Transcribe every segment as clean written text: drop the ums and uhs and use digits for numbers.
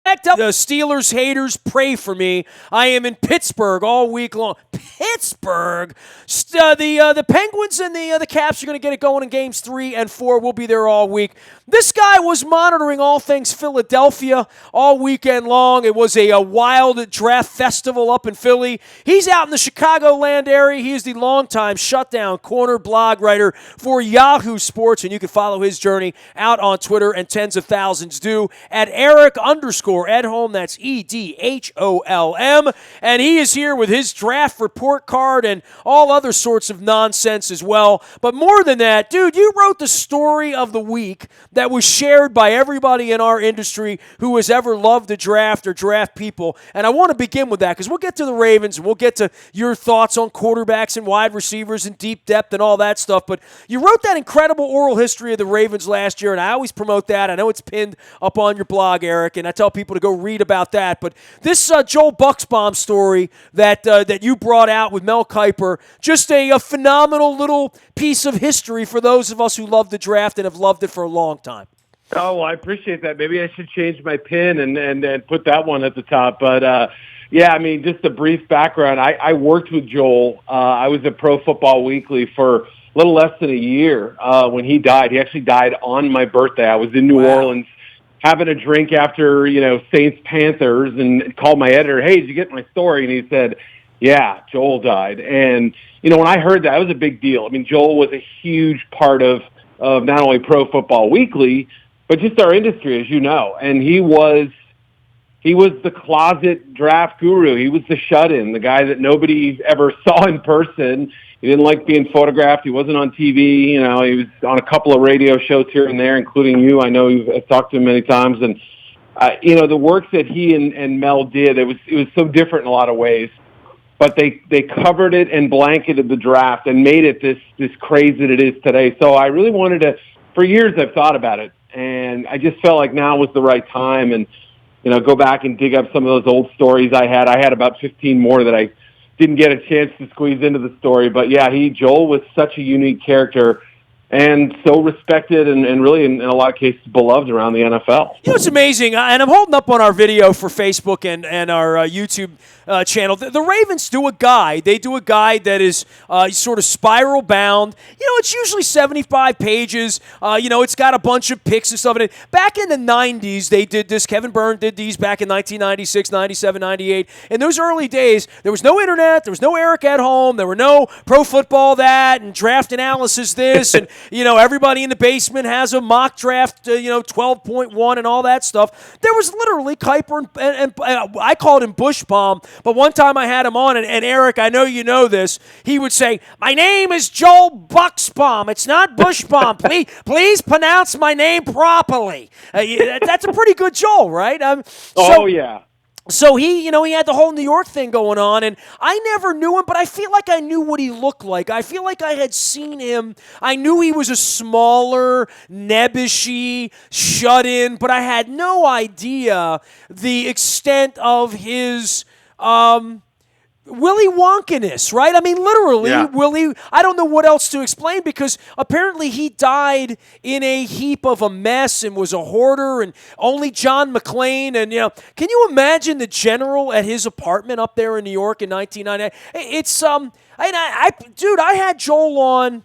The Steelers haters, pray for me. I am in Pittsburgh all week long. Pittsburgh? The Penguins and the Caps are going to get it going in games 3 and 4. We'll be there all week. This guy was monitoring all things Philadelphia all weekend long. It was a wild draft festival up in Philly. He's out in the Chicagoland area. He is the longtime shutdown corner blog writer for Yahoo Sports, and you can follow his journey out on Twitter, and tens of thousands do, at Eric_Edholm. That's EDHOLM. And he is here with his draft report card and all other sorts of nonsense as well. But more than that, dude, you wrote the story of the week that was shared by everybody in our industry who has ever loved the draft or draft people. And I want to begin with that because we'll get to the Ravens and we'll get to your thoughts on quarterbacks and wide receivers and deep depth and all that stuff. But you wrote that incredible oral history of the Ravens last year, and I always promote that. I know it's pinned up on your blog, Eric, and I tell people to go read about that. But this Joel Bucksbaum story that you brought out with Mel Kiper, just a phenomenal little piece of history for those of us who love the draft and have loved it for a long time. Oh, well, I appreciate that. Maybe I should change my pin and put that one at the top. But, yeah, I mean, just a brief background. I worked with Joel. I was at Pro Football Weekly for a little less than a year when he died. He actually died on my birthday. I was in New Orleans having a drink after, Saints-Panthers, and called my editor, hey, did you get my story? And he said, yeah, Joel died. And, when I heard that, it was a big deal. I mean, Joel was a huge part of not only Pro Football Weekly, but just our industry, as you know. And he was the closet draft guru. He was the shut-in, the guy that nobody ever saw in person. He didn't like being photographed. He wasn't on TV. He was on a couple of radio shows here and there, including you. I know you've talked to him many times. And, the work that he and Mel did, it was so different in a lot of ways. But they covered it and blanketed the draft and made it this craze that it is today. So I really wanted to, for years I've thought about it, and I just felt like now was the right time, and go back and dig up some of those old stories I had. I had about 15 more that I didn't get a chance to squeeze into the story. But yeah, Joel was such a unique character and so respected and really, in a lot of cases, beloved around the NFL. It's amazing, and I'm holding up on our video for Facebook and our YouTube channel. The Ravens do a guide. They do a guide that is sort of spiral bound. It's usually 75 pages. It's got a bunch of picks and stuff in it. Back in the 90s, they did this. Kevin Byrne did these back in 1996, 97, 98. In those early days, there was no internet. There was no Eric Edholm. There were no Pro Football that and draft analysis this. And, everybody in the basement has a mock draft, 12.1 and all that stuff. There was literally Kiper and I called him Bushbaum. But one time I had him on, and Eric, I know you know this, he would say, my name is Joel Bucksbaum. It's not Bushbaum. Please pronounce my name properly. That's a pretty good Joel, right? Yeah. So he had the whole New York thing going on, and I never knew him, but I feel like I knew what he looked like. I feel like I had seen him. I knew he was a smaller, nebbishy, shut-in, but I had no idea the extent of his Willy Wonka-ness, right? I mean, literally, yeah. Willy, I don't know what else to explain because apparently he died in a heap of a mess and was a hoarder and only John McClane. And, can you imagine the general at his apartment up there in New York in 1998? It's, I had Joel on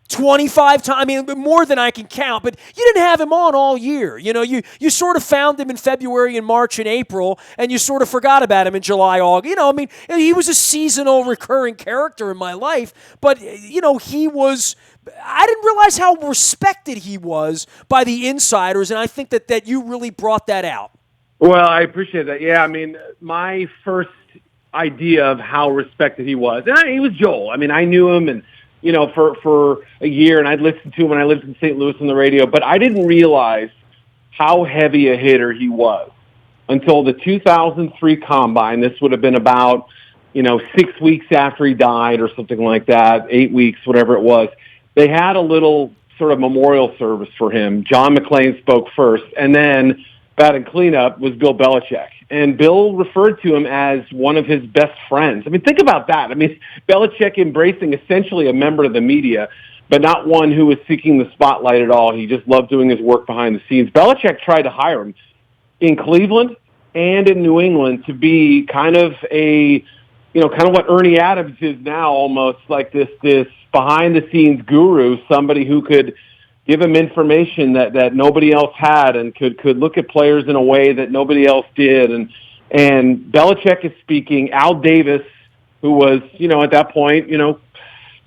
25 times, I mean, more than I can count, but you didn't have him on all year. You sort of found him in February and March and April, and you sort of forgot about him in July, August. He was a seasonal recurring character in my life, but, he was, I didn't realize how respected he was by the insiders, and I think that you really brought that out. Well, I appreciate that. Yeah, I mean, my first idea of how respected he was, and he was Joel. I mean, I knew him, and for a year, and I'd listened to him when I lived in St. Louis on the radio, but I didn't realize how heavy a hitter he was until the 2003 Combine. This would have been about, 6 weeks after he died or something like that, 8 weeks, whatever it was. They had a little sort of memorial service for him. John McClane spoke first, and then batting cleanup was Bill Belichick. And Bill referred to him as one of his best friends. I mean, think about that. I mean, Belichick embracing essentially a member of the media, but not one who was seeking the spotlight at all. He just loved doing his work behind the scenes. Belichick tried to hire him in Cleveland and in New England to be kind of kind of what Ernie Adams is now, almost like this behind-the-scenes guru, somebody who could give him information that nobody else had and could look at players in a way that nobody else did. And Belichick is speaking. Al Davis, who was, at that point,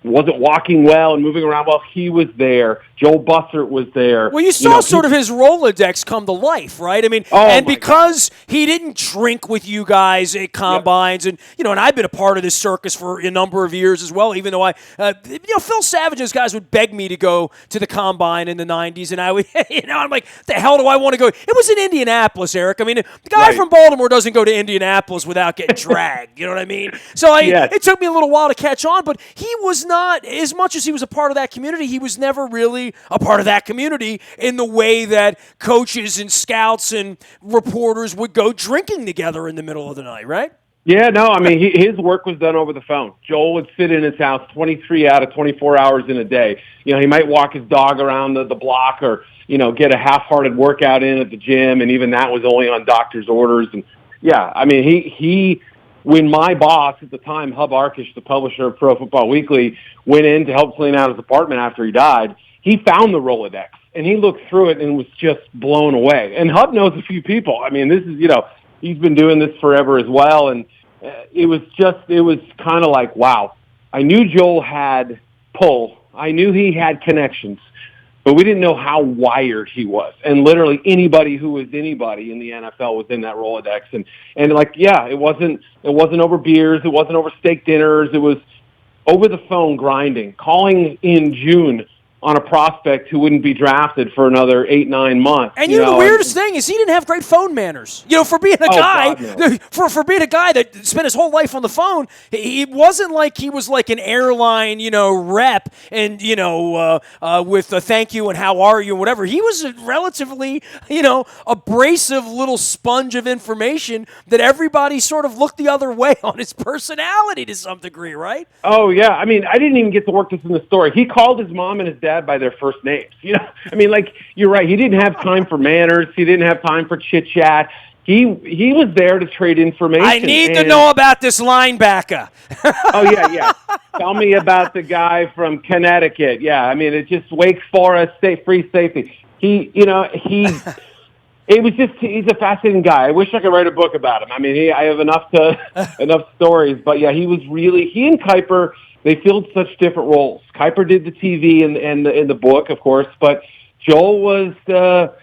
wasn't walking well and moving around well, he was there. Joel Bussert was there. Well, you saw sort of his Rolodex come to life, right? I mean, because he didn't drink with you guys at combines, and and I've been a part of this circus for a number of years as well. Even though Phil Savage and his guys would beg me to go to the combine in the '90s, and I would, I'm like, the hell do I want to go? It was in Indianapolis, Eric. I mean, the guy from Baltimore doesn't go to Indianapolis without getting dragged. You know what I mean? So it took me a little while to catch on, but he was not, as much as he was a part of that community, he was never really a part of that community in the way that coaches and scouts and reporters would go drinking together in the middle of the night, right? Yeah, no, I mean, his work was done over the phone. Joel would sit in his house 23 out of 24 hours in a day. He might walk his dog around the block or, get a half-hearted workout in at the gym, and even that was only on doctor's orders. And, yeah, I mean, he when my boss at the time, Hub Arkish, the publisher of Pro Football Weekly, went in to help clean out his apartment after he died, he found the Rolodex, and he looked through it and was just blown away. And Hub knows a few people. I mean, this is, he's been doing this forever as well, and it was kind of like, wow. I knew Joel had pull. I knew he had connections, but we didn't know how wired he was. And literally anybody who was anybody in the NFL was in that Rolodex. And it wasn't over beers. It wasn't over steak dinners. It was over the phone grinding, calling in June on a prospect who wouldn't be drafted for another 8-9 months. And the weirdest thing is he didn't have great phone manners. For being a guy, for being a guy that spent his whole life on the phone, it wasn't like he was like an airline, rep and, with a thank you and how are you and whatever. He was a relatively, abrasive little sponge of information that everybody sort of looked the other way on his personality to some degree, right? Oh, yeah. I mean, I didn't even get to work this in the story. He called his mom and his dad by their first names. I mean, you're right. He didn't have time for manners. He didn't have time for chit chat. He was there to trade information. I need to know about this linebacker. Oh yeah. Tell me about the guy from Connecticut. Yeah, I mean, it's just Wake Forest, free safety. He's a fascinating guy. I wish I could write a book about him. I mean, I have enough stories, but yeah, he and Kuiper, they filled such different roles. Kuiper did the TV and the book, of course, but Joel was the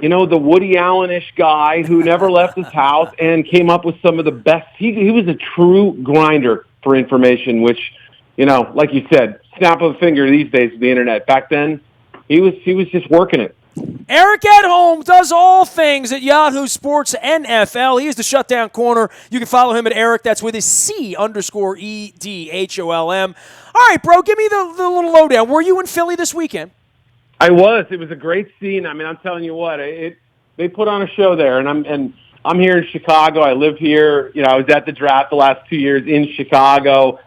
Woody Allen-ish guy who never left his house and came up with some of the best. He was a true grinder for information, which, like you said, snap of a finger these days with the internet. Back then, he was just working it. Eric Edholm does all things at Yahoo Sports NFL. He is the shutdown corner. You can follow him at Eric. That's with his C_EDHOLM. All right, bro, give me the little lowdown. Were you in Philly this weekend? I was. It was a great scene. I mean, I'm telling you what, they put on a show there, and I'm here in Chicago. I live here. I was at the draft the last 2 years in Chicago.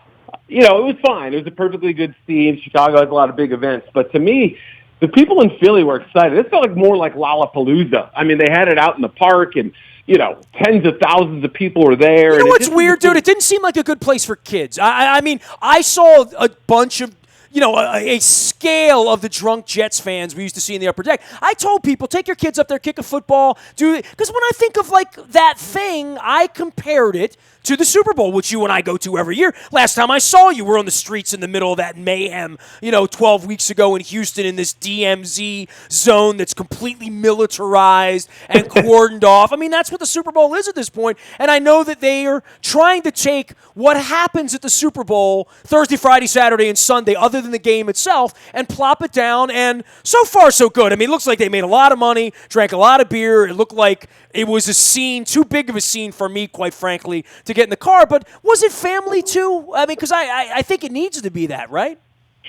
It was fine. It was a perfectly good scene. Chicago has a lot of big events, but to me, the people in Philly were excited. It felt more like Lollapalooza. I mean, they had it out in the park, and tens of thousands of people were there. You know what's weird, dude? It didn't seem like a good place for kids. I mean, I saw a bunch of a scale of the drunk Jets fans we used to see in the upper deck. I told people, take your kids up there, kick a football, because when I think of that thing, I compared it to the Super Bowl, which you and I go to every year. Last time I saw you, we're on the streets in the middle of that mayhem, 12 weeks ago in Houston in this DMZ zone that's completely militarized and cordoned off. I mean, that's what the Super Bowl is at this point, and I know that they are trying to take what happens at the Super Bowl Thursday, Friday, Saturday, and Sunday, other than the game itself, and plop it down, and so far, so good. I mean, it looks like they made a lot of money, drank a lot of beer. It looked like it was a scene, too big of a scene for me, quite frankly, to get in the car. But was it family, too? I mean, because I think it needs to be that, right?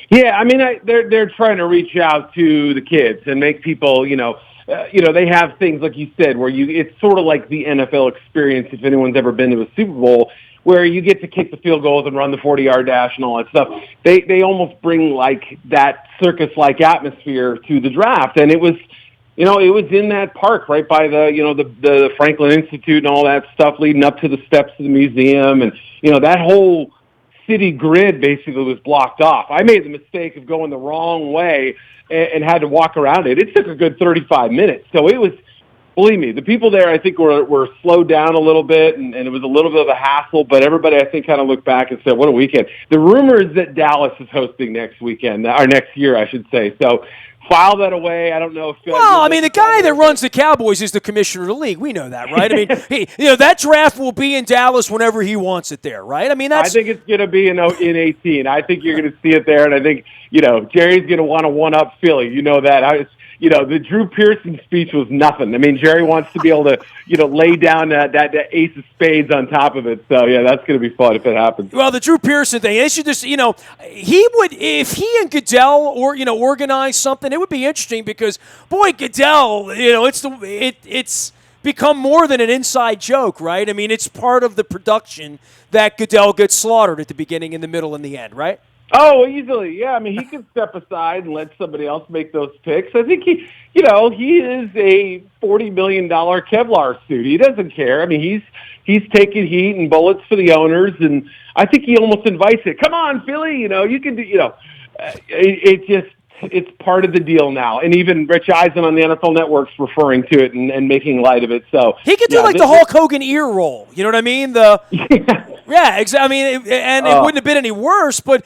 Yeah, I mean, they're trying to reach out to the kids and make people, they have things, like you said, where it's sort of like the NFL experience, if anyone's ever been to a Super Bowl, where you get to kick the field goals and run the 40-yard dash and all that stuff. They almost bring that circus-like atmosphere to the draft, and it was it was in that park right by the Franklin Institute and all that stuff leading up to the steps of the museum. And, that whole city grid basically was blocked off. I made the mistake of going the wrong way and had to walk around it. It took a good 35 minutes. So it was, believe me, the people there, I think, were slowed down a little bit, and it was a little bit of a hassle, but everybody, I think, kind of looked back and said, what a weekend. The rumor is that Dallas is hosting next weekend, or next year, I should say. So file that away. I don't know if... Well, I mean, the guy that runs the Cowboys is the commissioner of the league. We know that, right? I mean, that draft will be in Dallas whenever he wants it there, right? I mean, I think it's going to be in 18. I think you're going to see it there, and I think, Jerry's going to want to one-up Philly. You know that. The Drew Pearson speech was nothing. I mean, Jerry wants to be able to, lay down that ace of spades on top of it. So, yeah, that's going to be fun if it happens. Well, the Drew Pearson thing, they should just, he would, if he and Goodell organize something, it would be interesting because, boy, Goodell, it's become more than an inside joke, right? I mean, it's part of the production that Goodell gets slaughtered at the beginning, in the middle, and the end, right? Oh, easily, yeah. I mean, he can step aside and let somebody else make those picks. I think he is a $40 million Kevlar suit. He doesn't care. I mean, he's taking heat and bullets for the owners, and I think he almost invites it. Come on, Philly, you can do. It's part of the deal now. And even Rich Eisen on the NFL Network's referring to it and making light of it. So he could do the Hulk Hogan ear roll. You know what I mean? Yeah, exactly. I mean, it wouldn't have been any worse. But,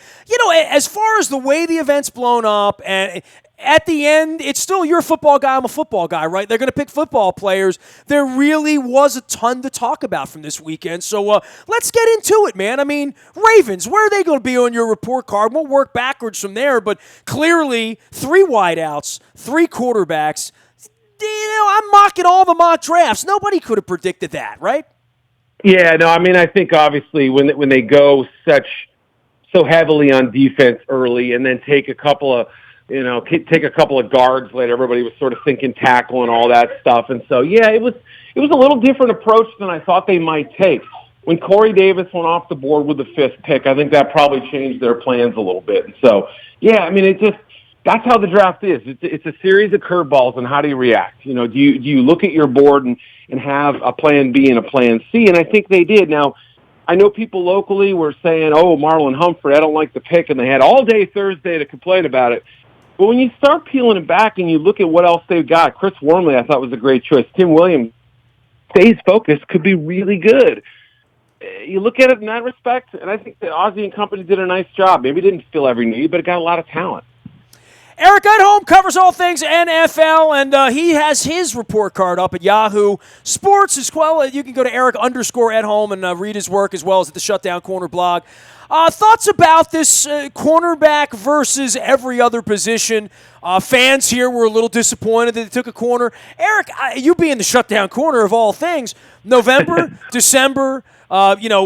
as far as the way the event's blown up, and at the end, it's still you're a football guy, I'm a football guy, right? They're going to pick football players. There really was a ton to talk about from this weekend. So let's get into it, man. I mean, Ravens, where are they going to be on your report card? We'll work backwards from there. But clearly, 3 wideouts, 3 quarterbacks. I'm mocking all the mock drafts. Nobody could have predicted that, right? Yeah, no, I mean, I think obviously when they go so heavily on defense early and then take a couple of guards later, everybody was sort of thinking tackle and all that stuff. And so, yeah, it was a little different approach than I thought they might take. When Corey Davis went off the board with the 5th pick, I think that probably changed their plans a little bit. And so, yeah, I mean, that's how the draft is. It's a series of curveballs, and how do you react? Do you look at your board and have a plan B and a plan C? And I think they did. Now, I know people locally were saying, oh, Marlon Humphrey, I don't like the pick, and they had all day Thursday to complain about it. But when you start peeling it back and you look at what else they've got, Chris Wormley I thought was a great choice. Tim Williams, stays focused, could be really good. You look at it in that respect, and I think that Ozzie and company did a nice job. Maybe didn't fill every need, but it got a lot of talent. Eric Edholm covers all things NFL, and he has his report card up at Yahoo Sports as well. You can go to Eric_Edholm and read his work, as well as at the Shutdown Corner blog. Thoughts about this cornerback versus every other position? Fans here were a little disappointed that they took a corner. Eric, you being the Shutdown Corner of all things, November, December, Beckham,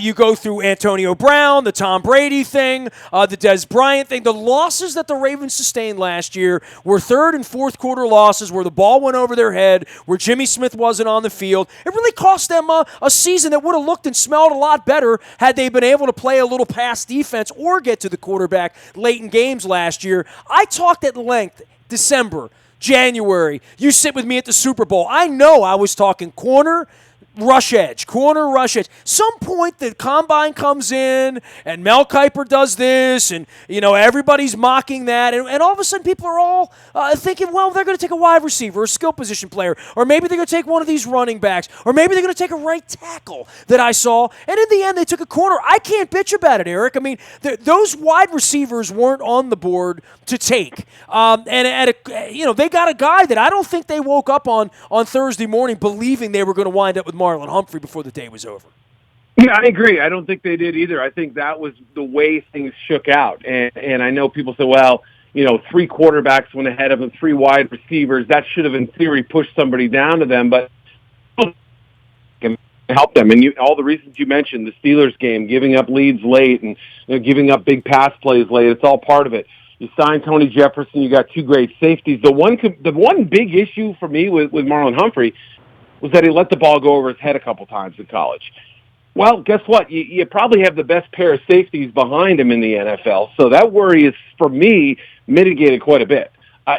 you go through Antonio Brown, the Tom Brady thing, the Des Bryant thing. The losses that the Ravens sustained last year were 3rd and 4th quarter losses where the ball went over their head, where Jimmy Smith wasn't on the field. It really cost them a season that would have looked and smelled a lot better had they been able to play a little pass defense or get to the quarterback late in games last year. I talked at length December, January. You sit with me at the Super Bowl. I know I was talking corner, rush edge. Some point the combine comes in and Mel Kiper does this and, everybody's mocking that. And all of a sudden people are all thinking, well, they're going to take a wide receiver, a skill position player, or maybe they're going to take one of these running backs, or maybe they're going to take a right tackle that I saw. And in the end, they took a corner. I can't bitch about it, Eric. I mean, those wide receivers weren't on the board to take. They got a guy that I don't think they woke up on Thursday morning believing they were going to wind up with Marlon Humphrey before the day was over. Yeah, I agree. I don't think they did either. I think that was the way things shook out. And I know people say, well, 3 quarterbacks went ahead of them, 3 wide receivers. That should have, in theory, pushed somebody down to them. But can help them. And all the reasons you mentioned, the Steelers game, giving up leads late and giving up big pass plays late, it's all part of it. You signed Tony Jefferson. You got 2 great safeties. The one big issue for me with Marlon Humphrey was that he let the ball go over his head a couple times in college. Well, guess what? You probably have the best pair of safeties behind him in the NFL, so that worry is, for me, mitigated quite a bit.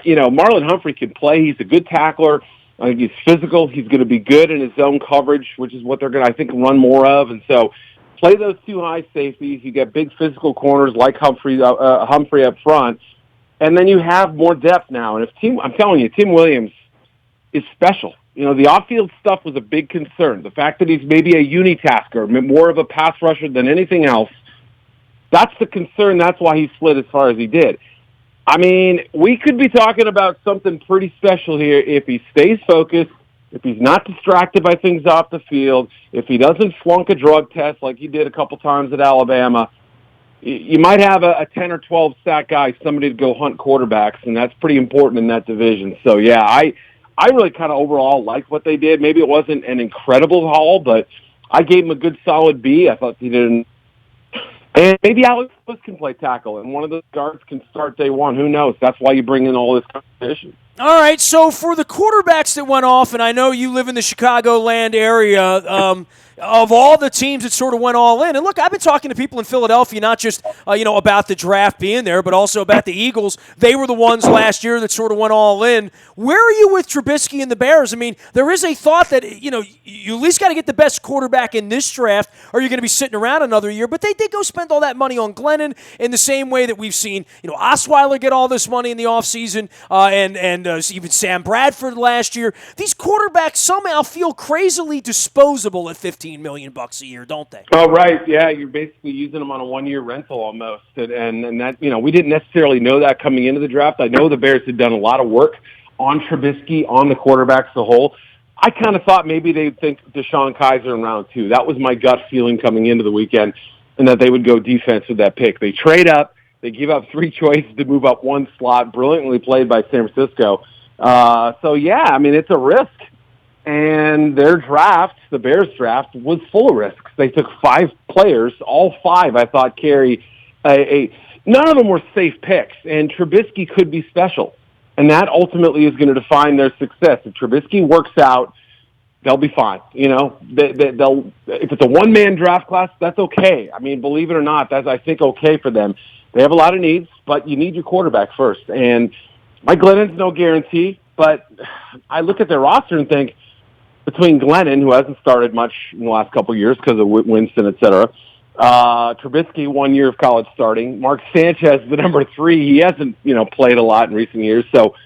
Marlon Humphrey can play. He's a good tackler. I think he's physical. He's going to be good in his zone coverage, which is what they're going to, I think, run more of. And so play those two high safeties. You get big physical corners like Humphrey up front. And then you have more depth now. And I'm telling you, Tim Williams is special. The off-field stuff was a big concern. The fact that he's maybe a unitasker, more of a pass rusher than anything else, that's the concern. That's why he slid as far as he did. I mean, we could be talking about something pretty special here if he stays focused, if he's not distracted by things off the field, if he doesn't flunk a drug test like he did a couple times at Alabama. You might have a 10 or 12 sack guy, somebody to go hunt quarterbacks, and that's pretty important in that division. So, yeah, I really kind of overall liked what they did. Maybe it wasn't an incredible haul, but I gave him a good solid B. I thought he did. And maybe Alex Lewis can play tackle, and one of those guards can start day one. Who knows? That's why you bring in all this competition. All right, so for the quarterbacks that went off, and I know you live in the Chicagoland area, of all the teams that sort of went all in, and look, I've been talking to people in Philadelphia, not just about the draft being there, but also about the Eagles. They were the ones last year that sort of went all in. Where are you with Trubisky and the Bears? I mean, there is a thought that you at least got to get the best quarterback in this draft, or you're going to be sitting around another year. But they did go spend all that money on Glennon in the same way that we've seen Osweiler get all this money in the offseason, and even Sam Bradford last year. These quarterbacks somehow feel crazily disposable at $15 million a year, don't they? Oh, right. Yeah, you're basically using them on a one-year rental almost. And that, we didn't necessarily know that coming into the draft. I know the Bears had done a lot of work on Trubisky, on the quarterbacks as a whole. I kind of thought maybe they'd think Deshaun Kaiser in round 2. That was my gut feeling coming into the weekend, and that they would go defense with that pick. They trade up. They give up 3 choices to move up 1 slot, brilliantly played by San Francisco. So, yeah, I mean, it's a risk. And their draft, the Bears draft, was full of risks. They took 5 players. All 5, I thought, carry none of them were safe picks. And Trubisky could be special. And that ultimately is going to define their success. If Trubisky works out, they'll be fine. They'll if it's a one-man draft class, that's okay. I mean, believe it or not, that's, I think, okay for them. They have a lot of needs, but you need your quarterback first. And Mike Glennon's no guarantee, but I look at their roster and think, between Glennon, who hasn't started much in the last couple of years because of Winston, et cetera, Trubisky, 1 year of college starting, Mark Sanchez, the number 3, he hasn't, played a lot in recent years. So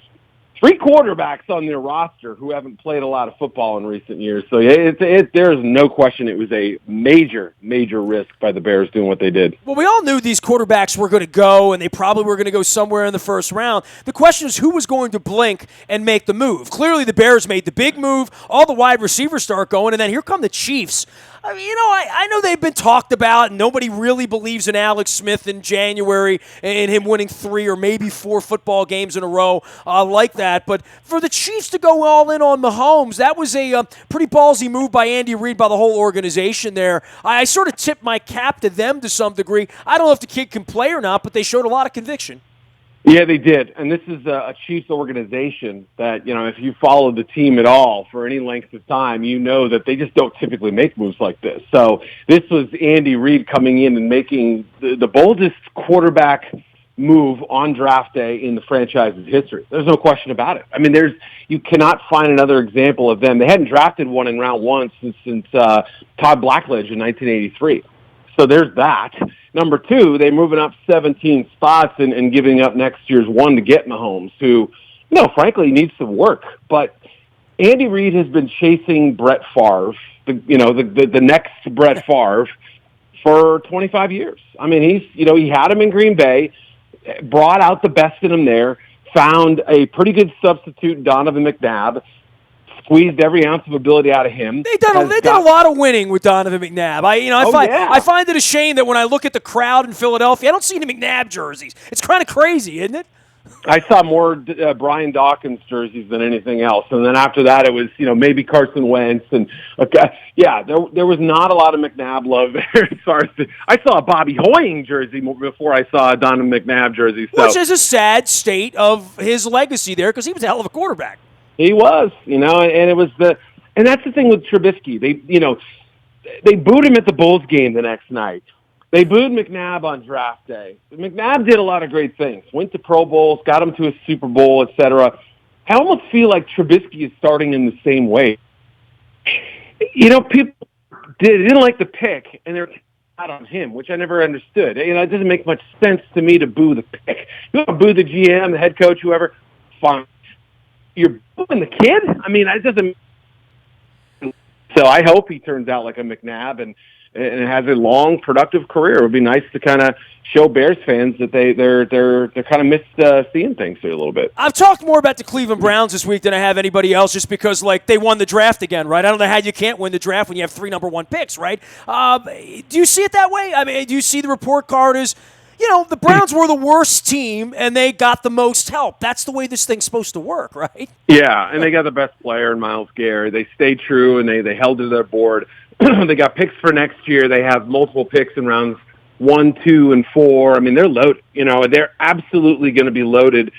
3 quarterbacks on their roster who haven't played a lot of football in recent years. So there's no question it was a major, major risk by the Bears doing what they did. Well, we all knew these quarterbacks were going to go, and they probably were going to go somewhere in the first round. The question is who was going to blink and make the move. Clearly the Bears made the big move. All the wide receivers start going, and then here come the Chiefs. I mean, I know they've been talked about, and nobody really believes in Alex Smith in January and him winning 3 or maybe 4 football games in a row like that. But for the Chiefs to go all in on Mahomes, that was a pretty ballsy move by Andy Reid, by the whole organization there. I sort of tip my cap to them to some degree. I don't know if the kid can play or not, but they showed a lot of conviction. Yeah, they did. And this is a Chiefs organization that, if you follow the team at all for any length of time, that they just don't typically make moves like this. So this was Andy Reid coming in and making the boldest quarterback move on draft day in the franchise's history. There's no question about it. I mean, you cannot find another example of them. They hadn't drafted one in round 1 since Todd Blackledge in 1983. So there's that. Number 2, they're moving up 17 spots and giving up next year's 1 to get Mahomes, who, frankly, needs some work. But Andy Reid has been chasing Brett Favre, the next Brett Favre, for 25 years. I mean, he had him in Green Bay, brought out the best in him there, found a pretty good substitute, Donovan McNabb, squeezed every ounce of ability out of him. They did a lot of winning with Donovan McNabb. I find it a shame that when I look at the crowd in Philadelphia, I don't see any McNabb jerseys. It's kind of crazy, isn't it? I saw more Brian Dawkins jerseys than anything else, and then after that, it was maybe Carson Wentz, and there was not a lot of McNabb love there. As far as I saw a Bobby Hoying jersey before I saw a Donovan McNabb jersey, which is a sad state of his legacy there because he was a hell of a quarterback. He was, and it was and that's the thing with Trubisky. They booed him at the Bulls game the next night. They booed McNabb on draft day. McNabb did a lot of great things. Went to Pro Bowls, got him to a Super Bowl, etc. I almost feel like Trubisky is starting in the same way. People didn't like the pick, and they're out on him, which I never understood. It doesn't make much sense to me to boo the pick. You want to boo the GM, the head coach, whoever, fine. You're booing the kid? It doesn't. So I hope he turns out like a McNabb and has a long, productive career. It would be nice to kind of show Bears fans that they're kind of missed seeing things here a little bit. I've talked more about the Cleveland Browns this week than I have anybody else, just because they won the draft again, right? I don't know how you can't win the draft when you have 3 number 1 picks, right? Do you see it that way? Do you see the report card as, the Browns were the worst team and they got the most help? That's the way this thing's supposed to work, right? Yeah, and they got the best player in Myles Garrett. They stayed true and they held to their board. They got picks for next year. They have multiple picks in rounds 1, 2, and 4. They're loaded. They're absolutely going to be loaded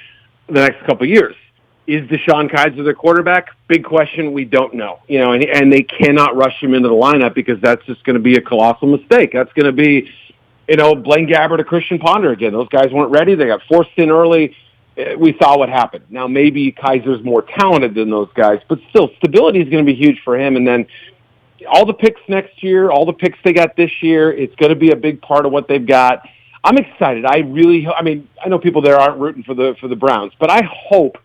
the next couple of years. Is Deshaun Kaiser their quarterback? Big question. We don't know. And they cannot rush him into the lineup because that's just going to be a colossal mistake. That's going to be, Blaine Gabbert or Christian Ponder again. Those guys weren't ready. They got forced in early. We saw what happened. Now, maybe Kaiser's more talented than those guys, but still, stability is going to be huge for him. And then all the picks next year, all the picks they got this year, it's going to be a big part of what they've got. I'm excited. I know people there aren't rooting for the Browns, but I hope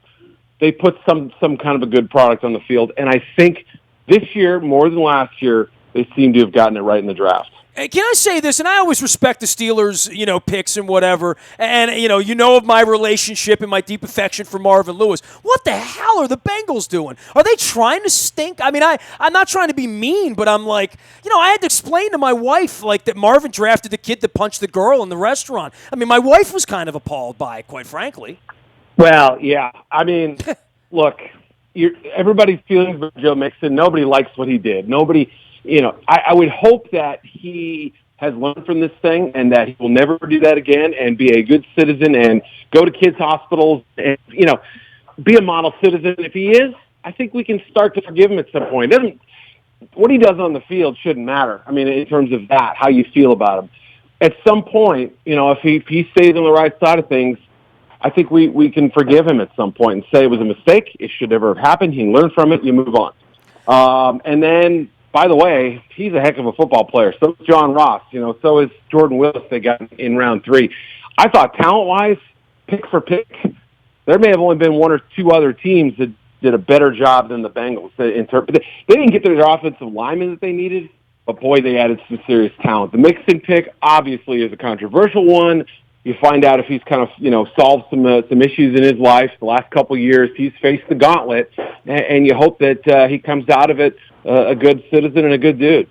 they put some kind of a good product on the field. And I think this year, more than last year, they seem to have gotten it right in the draft. Can I say this? And I always respect the Steelers, picks and whatever. And, of my relationship and my deep affection for Marvin Lewis. What the hell are the Bengals doing? Are they trying to stink? I'm not trying to be mean, but I'm like, I had to explain to my wife, that Marvin drafted the kid that punched the girl in the restaurant. My wife was kind of appalled by it, quite frankly. Well, yeah. Look, everybody's feelings for Joe Mixon. Nobody likes what he did. Nobody... I would hope that he has learned from this thing and that he will never do that again and be a good citizen and go to kids' hospitals and, be a model citizen. If he is, I think we can start to forgive him at some point. What he does on the field shouldn't matter. In terms of that, how you feel about him. At some point, if he stays on the right side of things, I think we can forgive him at some point and say it was a mistake. It should never have happened. He learned from it. You move on. And then, by the way, he's a heck of a football player. So is John Ross. So is Jordan Willis they got in round 3. I thought talent-wise, pick for pick, there may have only been 1 or 2 other teams that did a better job than the Bengals. They didn't get their offensive linemen that they needed, but boy, they added some serious talent. The Mixon pick obviously is a controversial one. You find out if he's kind of, solved some issues in his life the last couple of years. He's faced the gauntlet, and you hope that he comes out of it a good citizen and a good dude.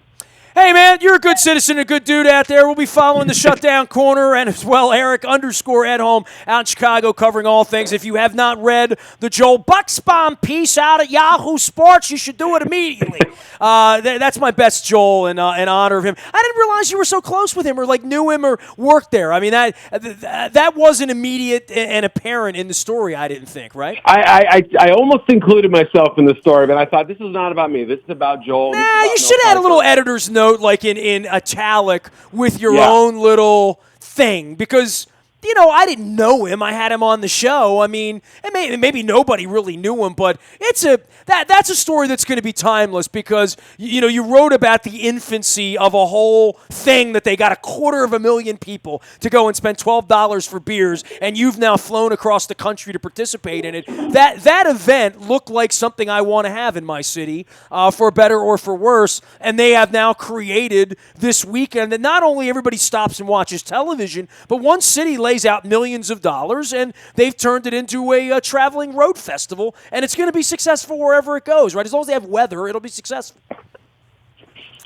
Hey, man, you're a good citizen, a good dude out there. We'll be following the Shutdown Corner and as well Eric_@home out in Chicago covering all things. If you have not read the Joel Bucksbaum piece out at Yahoo Sports, you should do it immediately. That's my best Joel in honor of him. I didn't realize you were so close with him or knew him or worked there. That wasn't immediate and apparent in the story, I didn't think, right? I almost included myself in the story, but I thought this is not about me. This is about Joel. Nah, you should add a little editor's note in italic with your own little thing because I didn't know him. I had him on the show. And maybe nobody really knew him, but that's a story that's going to be timeless because you wrote about the infancy of a whole thing that they got 250,000 people to go and spend $12 for beers, and you've now flown across the country to participate in it. That event looked like something I want to have in my city, for better or for worse, and they have now created this weekend that not only everybody stops and watches television, but one city lays out millions of dollars, and they've turned it into a traveling road festival, and it's going to be successful wherever it goes, right? As long as they have weather, it'll be successful.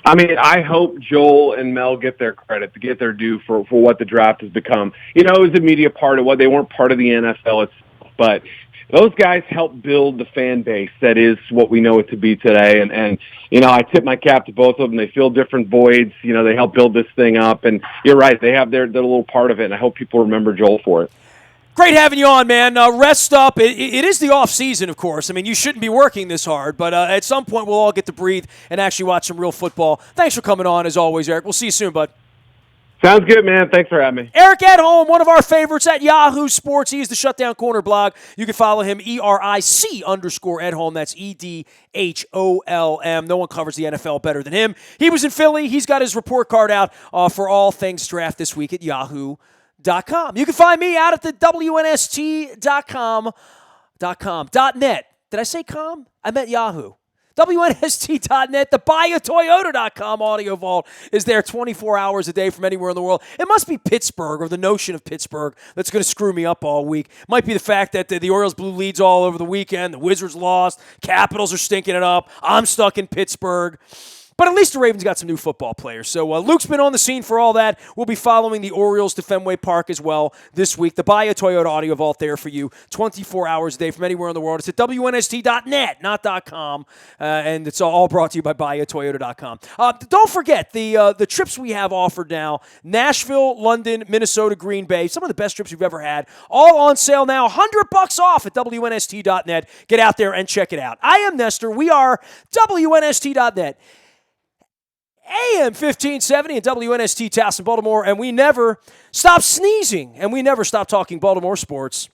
I hope Joel and Mel get their credit, to get their due for what the draft has become. It was a media part of what they weren't part of the NFL itself, but those guys helped build the fan base that is what we know it to be today. And I tip my cap to both of them. They fill different voids. They help build this thing up. And you're right, they have their little part of it, and I hope people remember Joel for it. Great having you on, man. Rest up. It is the off season, of course. You shouldn't be working this hard, but at some point we'll all get to breathe and actually watch some real football. Thanks for coming on, as always, Eric. We'll see you soon, bud. Sounds good, man. Thanks for having me. Eric Edholm, one of our favorites at Yahoo Sports. He's the Shutdown Corner blog. You can follow him, ERIC_Edholm. That's EDHOLM. No one covers the NFL better than him. He was in Philly. He's got his report card out for all things draft this week at yahoo.com. You can find me out at the WNST.com.net. Did I say com? I meant Yahoo. WNST.net, the buyatoyota.com audio vault is there 24 hours a day from anywhere in the world. It must be Pittsburgh or the notion of Pittsburgh that's going to screw me up all week. Might be the fact that the Orioles blew leads all over the weekend, the Wizards lost, Capitals are stinking it up, I'm stuck in Pittsburgh. But at least the Ravens got some new football players. So Luke's been on the scene for all that. We'll be following the Orioles to Fenway Park as well this week. The Buy a Toyota audio vault there for you 24 hours a day from anywhere in the world. It's at WNST.net, not .com. And it's all brought to you by buyatoyota.com. Don't forget the trips we have offered now. Nashville, London, Minnesota, Green Bay. Some of the best trips we've ever had. All on sale now. $100 off at WNST.net. Get out there and check it out. I am Nestor. We are WNST.net. AM 1570 and WNST Towson, Baltimore, and we never stop sneezing, and we never stop talking Baltimore sports.